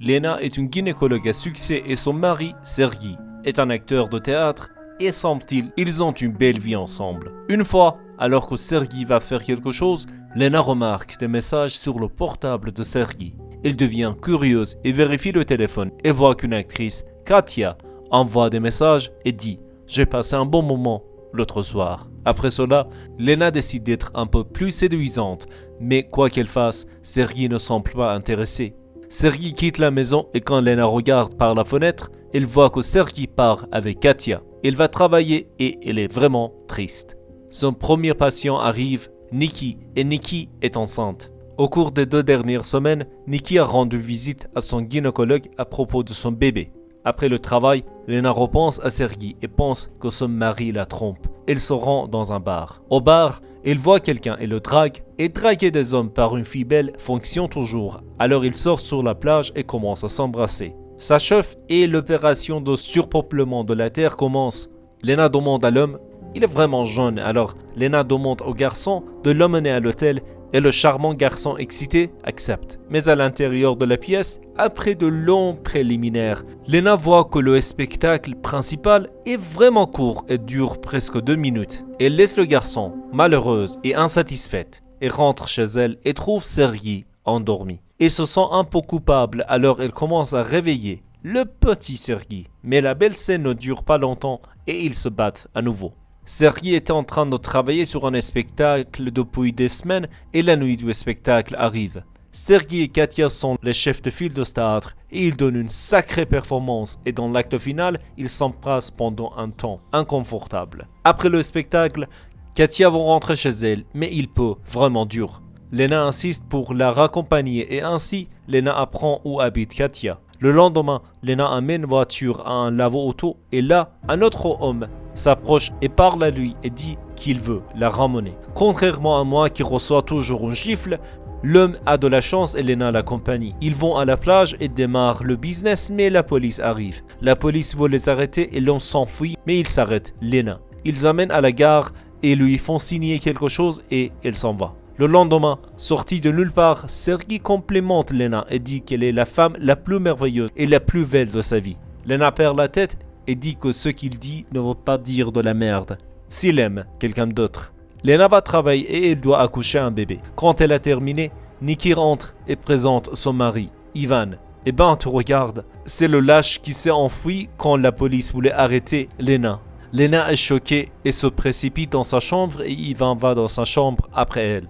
Lena est une gynécologue à succès et son mari, Sergi, est un acteur de théâtre et semble-t-il, ils ont une belle vie ensemble. Une fois, alors que Sergi va faire quelque chose, Lena remarque des messages sur le portable de Sergi. Elle devient curieuse et vérifie le téléphone et voit qu'une actrice, Katia, envoie des messages et dit « J'ai passé un bon moment l'autre soir ». Après cela, Lena décide d'être un peu plus séduisante, mais quoi qu'elle fasse, Sergi ne semble pas intéressé. Sergi quitte la maison et quand Lena regarde par la fenêtre, elle voit que Sergi part avec Katia. Il va travailler et elle est vraiment triste. Son premier patient arrive, Nikki, et Nikki est enceinte. Au cours des 2 dernières semaines, Nikki a rendu visite à son gynécologue à propos de son bébé. Après le travail, Lena repense à Sergi et pense que son mari la trompe. Elle se rend dans un bar. Au bar, elle voit quelqu'un et le drague, et draguer des hommes par une fille belle fonctionne toujours. Alors ils sortent sur la plage et commencent à s'embrasser. Ça chauffe et l'opération de surpeuplement de la Terre commence. Lena demande à l'homme, il est vraiment jeune, alors Lena demande au garçon de l'emmener à l'hôtel et le charmant garçon excité accepte. Mais à l'intérieur de la pièce, après de longs préliminaires, Lena voit que le spectacle principal est vraiment court et dure presque 2 minutes. Elle laisse le garçon, malheureuse et insatisfaite, et rentre chez elle et trouve Sergi endormi. Elle se sent un peu coupable, alors elle commence à réveiller le petit Sergi. Mais la belle scène ne dure pas longtemps et ils se battent à nouveau. Sergi était en train de travailler sur un spectacle depuis des semaines et la nuit du spectacle arrive. Sergi et Katia sont les chefs de file de ce théâtre et ils donnent une sacrée performance et dans l'acte final, ils s'embrassent pendant un temps inconfortable. Après le spectacle, Katia va rentrer chez elle, mais il peut vraiment dur. Lena insiste pour la raccompagner et ainsi, Lena apprend où habite Katia. Le lendemain, Lena amène voiture à un lavo-auto et là, un autre homme s'approche et parle à lui et dit qu'il veut la ramener. Contrairement à moi qui reçoit toujours une gifle, l'homme a de la chance et Lena l'accompagne. Ils vont à la plage et démarrent le business mais la police arrive. La police veut les arrêter et l'homme s'enfuit mais il s'arrête Lena. Ils amènent à la gare et lui font signer quelque chose et elle s'en va. Le lendemain, sortie de nulle part, Sergi complimente Lena et dit qu'elle est la femme la plus merveilleuse et la plus belle de sa vie. Lena perd la tête et dit que ce qu'il dit ne veut pas dire de la merde, s'il aime quelqu'un d'autre. Lena va travailler et elle doit accoucher un bébé. Quand elle a terminé, Nikki rentre et présente son mari, Ivan. Eh ben, tu regardes, c'est le lâche qui s'est enfui quand la police voulait arrêter Lena. Lena est choquée et se précipite dans sa chambre et Ivan va dans sa chambre après elle.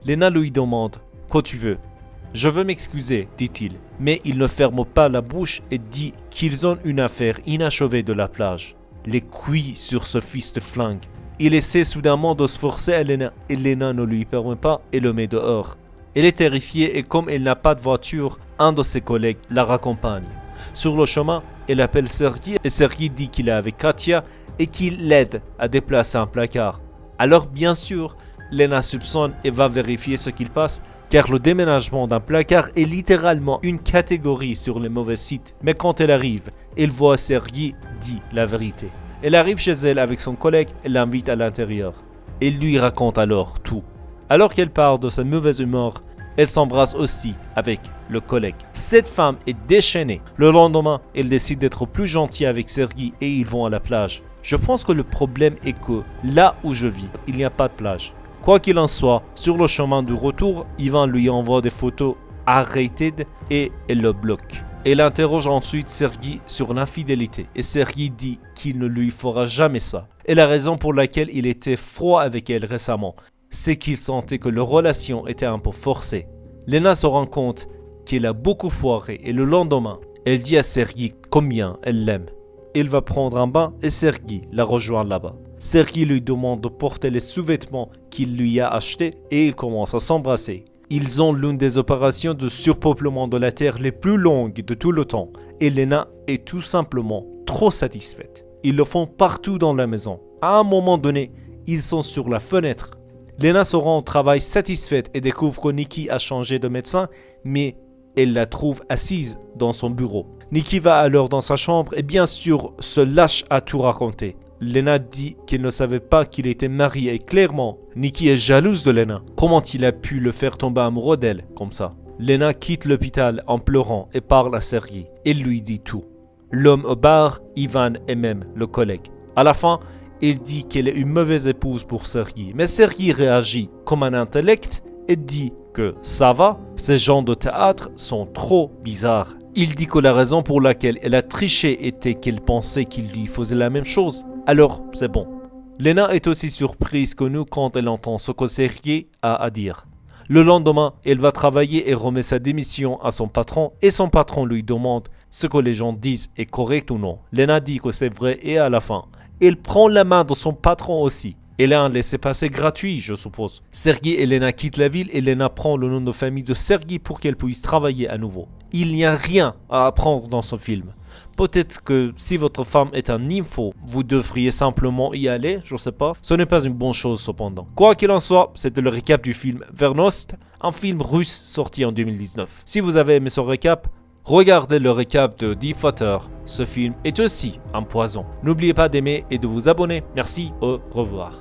Lena lui demande « Quoi tu veux ?»« Je veux m'excuser, dit-il. » Mais il ne ferme pas la bouche et dit qu'ils ont une affaire inachevée de la plage. Les couilles sur ce fils de flingue. Il essaie soudainement de se forcer à Lena et Lena ne lui permet pas et le met dehors. Elle est terrifiée et comme elle n'a pas de voiture, un de ses collègues la raccompagne. Sur le chemin, elle appelle Sergi et Sergi dit qu'il est avec Katia et qu'il l'aide à déplacer un placard. Alors bien sûr, Lena soupçonne et va vérifier ce qu'il passe car le déménagement d'un placard est littéralement une catégorie sur les mauvais sites. Mais quand elle arrive, elle voit Sergi dit la vérité. Elle arrive chez elle avec son collègue et l'invite à l'intérieur. Elle lui raconte alors tout. Alors qu'elle parle de sa mauvaise humeur, elle s'embrasse aussi avec le collègue. Cette femme est déchaînée. Le lendemain, elle décide d'être plus gentille avec Sergi et ils vont à la plage. Je pense que le problème est que là où je vis, il n'y a pas de plage. Quoi qu'il en soit, sur le chemin du retour, Ivan lui envoie des photos rated et elle le bloque. Elle interroge ensuite Sergi sur l'infidélité et Sergi dit qu'il ne lui fera jamais ça. Et la raison pour laquelle il était froid avec elle récemment, c'est qu'il sentait que leur relation était un peu forcée. Lena se rend compte qu'elle a beaucoup foiré et le lendemain, elle dit à Sergi combien elle l'aime. Il va prendre un bain et Sergi la rejoint là-bas. Sergi lui demande de porter les sous-vêtements qu'il lui a achetés et ils commencent à s'embrasser. Ils ont l'une des opérations de surpeuplement de la Terre les plus longues de tout le temps et Lena est tout simplement trop satisfaite. Ils le font partout dans la maison. À un moment donné, ils sont sur la fenêtre. Lena se rend au travail satisfaite et découvre que Nikki a changé de médecin, mais elle la trouve assise dans son bureau. Nikki va alors dans sa chambre et bien sûr se lâche à tout raconter. Lena dit qu'elle ne savait pas qu'il était marié et clairement, Nikki est jalouse de Lena. Comment il a pu le faire tomber amoureux d'elle comme ça? Lena quitte l'hôpital en pleurant et parle à Sergei. Il lui dit tout. L'homme au bar, Ivan et même le collègue. À la fin, il dit qu'elle est une mauvaise épouse pour Sergei. Mais Sergei réagit comme un intellect et dit que ça va, ces gens de théâtre sont trop bizarres. Il dit que la raison pour laquelle elle a triché était qu'elle pensait qu'il lui faisait la même chose. Alors, c'est bon. Lena est aussi surprise que nous quand elle entend ce que Sergei a à dire. Le lendemain, elle va travailler et remet sa démission à son patron et son patron lui demande ce que les gens disent est correct ou non. Lena dit que c'est vrai et à la fin, elle prend la main de son patron aussi. Elle a un laissez-passer gratuit, je suppose. Sergei et Lena quittent la ville et Lena prend le nom de famille de Sergei pour qu'elle puisse travailler à nouveau. Il n'y a rien à apprendre dans ce film. Peut-être que si votre femme est un nympho, vous devriez simplement y aller, je sais pas. Ce n'est pas une bonne chose cependant. Quoi qu'il en soit, c'était le récap du film Vernost, un film russe sorti en 2019. Si vous avez aimé ce récap, regardez le récap de Deepwater. Ce film est aussi un poison. N'oubliez pas d'aimer et de vous abonner. Merci, au revoir.